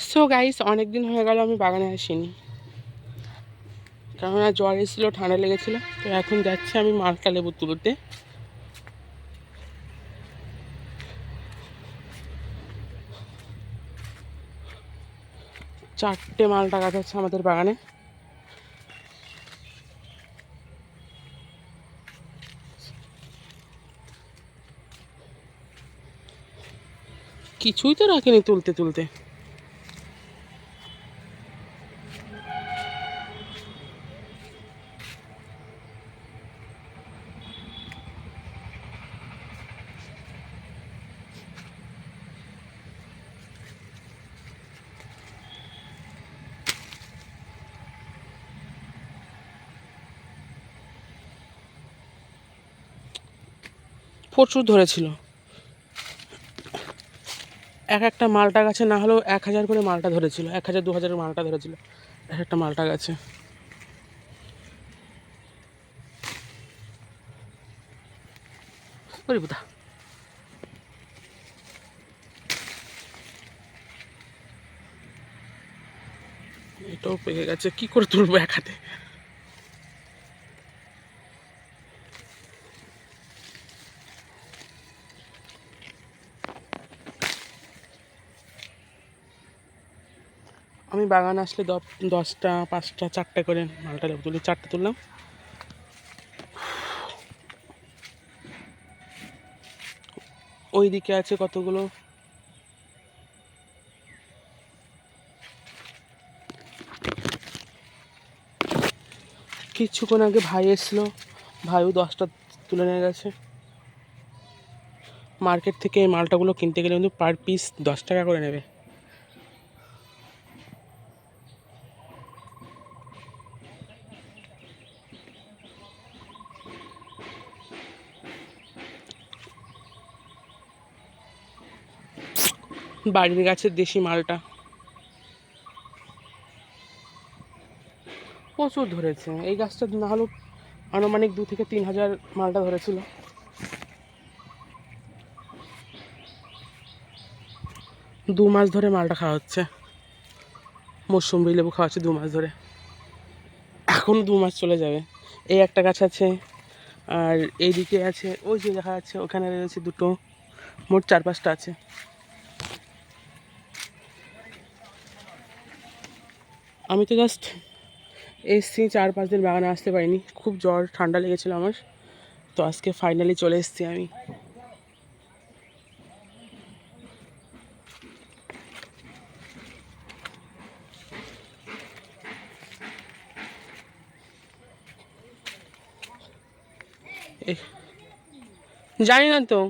So guys, অনেক দিন হয়ে গেল আমি বাগানে আসিনি, কেননা জ্বর এসেছিল, ঠান্ডা লেগেছিল। তো এখন যাচ্ছি আমি মালটা লেবু তুলতে। চারটে মালটা গাছ আছে আমাদের বাগানে। কিছুই তো রাখিনি তুলতে তুলতে। প্রচুর ধরেছিল। এক একটা মালটা গাছে না হলেও 1,000 করে মালটা ধরেছিল, 1,000 2,000 মালটা ধরেছিল এক একটা মালটা গাছে। ওরে বুদা, এটাও পেকে গেছে, কি করে তুলবো এক হাতে। আমি বাগান আসলে 10টা 5টা 4টে করে মালটা লেবু তুলি, 4টে তুললাম। ওই দিকে আছে কতগুলো। কিছুক্ষণ আগে ভাই এসেছিলো, ভাইও 10টা তুলে নিয়ে গেছে। মার্কেট থেকে এই মালটাগুলো কিনতে গেলে কিন্তু পার পিস 10 টাকা করে নেবে। বাড়ির গাছের দেশি মালটা প্রচুর ধরেছে। এই গাছটা না হলেও আনুমানিক 2 থেকে 3 হাজার মালটা ধরেছিল। 2 মাস ধরে মালটা খাওয়া হচ্ছে, মৌসুম্বি লেবু খাওয়া হচ্ছে 2 মাস ধরে। এখন 2 মাস চলে যাবে। এই একটা গাছ আছে, আর এইদিকে আছে, ওই যে দেখা যাচ্ছে ওখানে রয়েছে দুটো, মোট 4-5টা আছে। আমি তো জাস্ট এসছি, 4-5 দিন বাগানে আসতে পারিনি, খুব জ্বর ঠান্ডা লেগেছিলো আমার। তো আজকে ফাইনালি চলে এসেছি আমি। জানি না তো।